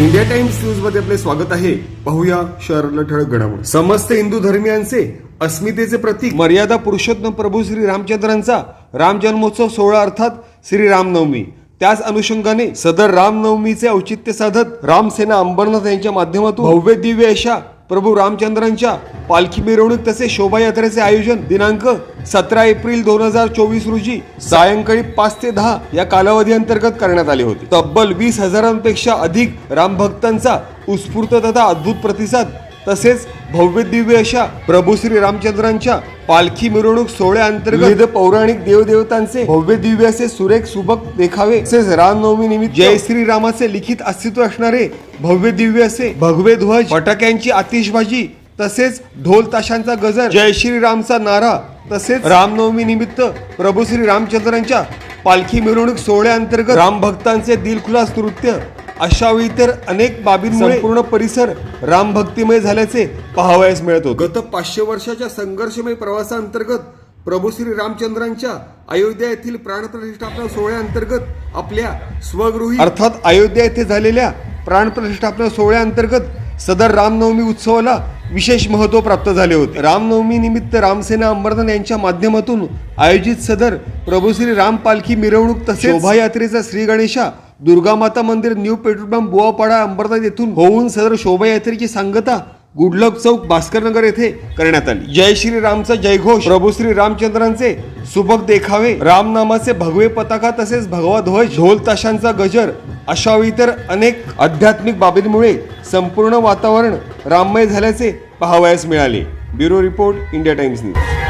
India times news मध्ये आपले स्वागत आहे। पाहूया शहरातल्या ठळक घडामोडी। समस्त हिंदू धर्मियांचे अस्मितेचे प्रतीक मर्यादा पुरुषोत्तम प्रभू श्री रामचंद्रांचा राम जन्मोत्सव सोहळा अर्थात श्री रामनवमी, त्याच अनुषंगाने सदर रामनवमीचे औचित्य साधत रामसेना अंबरनाथ यांच्या माध्यमातून भव्य दिव्य अशा प्रभू रामचंद्रांच्या पालखी मिरवणूक तसेच शोभायात्रेचे आयोजन दिनांक 17 एप्रिल 2024 रोजी सायंकाळी 5 ते 10 या कालावधी अंतर्गत करण्यात आले होते। तब्बल 20,000पेक्षा अधिक रामभक्तांचा उत्स्फूर्त तथा अद्भुत प्रतिसाद तसेच भव्य दिव्य अशा प्रभू श्री रामचंद्रांच्या पालखी मिरवणूक सोहळ्याअंतर्गत विविध पौराणिक देवदेवतांचे भव्य दिव्य असे सुरेख सुबक देखावे तसेच रामनवमी निमित्त जय श्री रामाचे लिखित अस्तित्व असणारे भव्य दिव्य असे भगवे ध्वज, फटाक्यांची आतिषबाजी तसेच ढोल ताशांचा गजर, जय श्री रामचा नारा तसेच रामनवमी निमित्त प्रभू श्री रामचंद्रांच्या पालखी मिरवणूक सोहळ्याअंतर्गत रामभक्तांचे दिलखुलास नृत्य अशा इतर अनेक बाबींमुळे संपूर्ण परिसर रामभक्तिमय झाल्याचे पाहावयास मिळत होते। गत 500 वर्षाच्या संघर्षमय प्रवासाअंतर्गत प्रभू श्री रामचंद्रांच्या अयोध्या येथील प्राणप्रतिष्ठापना सोहळ्याअंतर्गत आपल्या स्वगृही अर्थात अयोध्या येथे झालेल्या प्राणप्रतिष्ठापना सोहळ्याअंतर्गत सदर रामनवमी उत्सवाला विशेष महत्त्व प्राप्त झाले होते। रामनवमी निमित्त रामसेना अंबरनाथ यांच्या माध्यमातून आयोजित सदर प्रभू श्री राम पालखी मिरवणूक तसेच शोभायात्रेचा श्री गणेशा दुर्गा माता मंदिर न्यू पेट्रोल पंप बुवापाडा अंबरनाथ येथून होऊन सदर शोभायात्रेची सांगता गुडलक चौक भास्करनगर येथे करण्यात आली। जय श्री रामचा जयघोष, प्रभू श्री रामचंद्रांचे सुबक देखावे, रामनामाचे भगवे पताका तसेच भगवा ध्वज, ढोल ताशांचा गजर अशा इतर अनेक आध्यात्मिक बाबींमुळे संपूर्ण वातावरण राममय झाल्याचे पाहावयास मिळाले। Bureau report, India times news.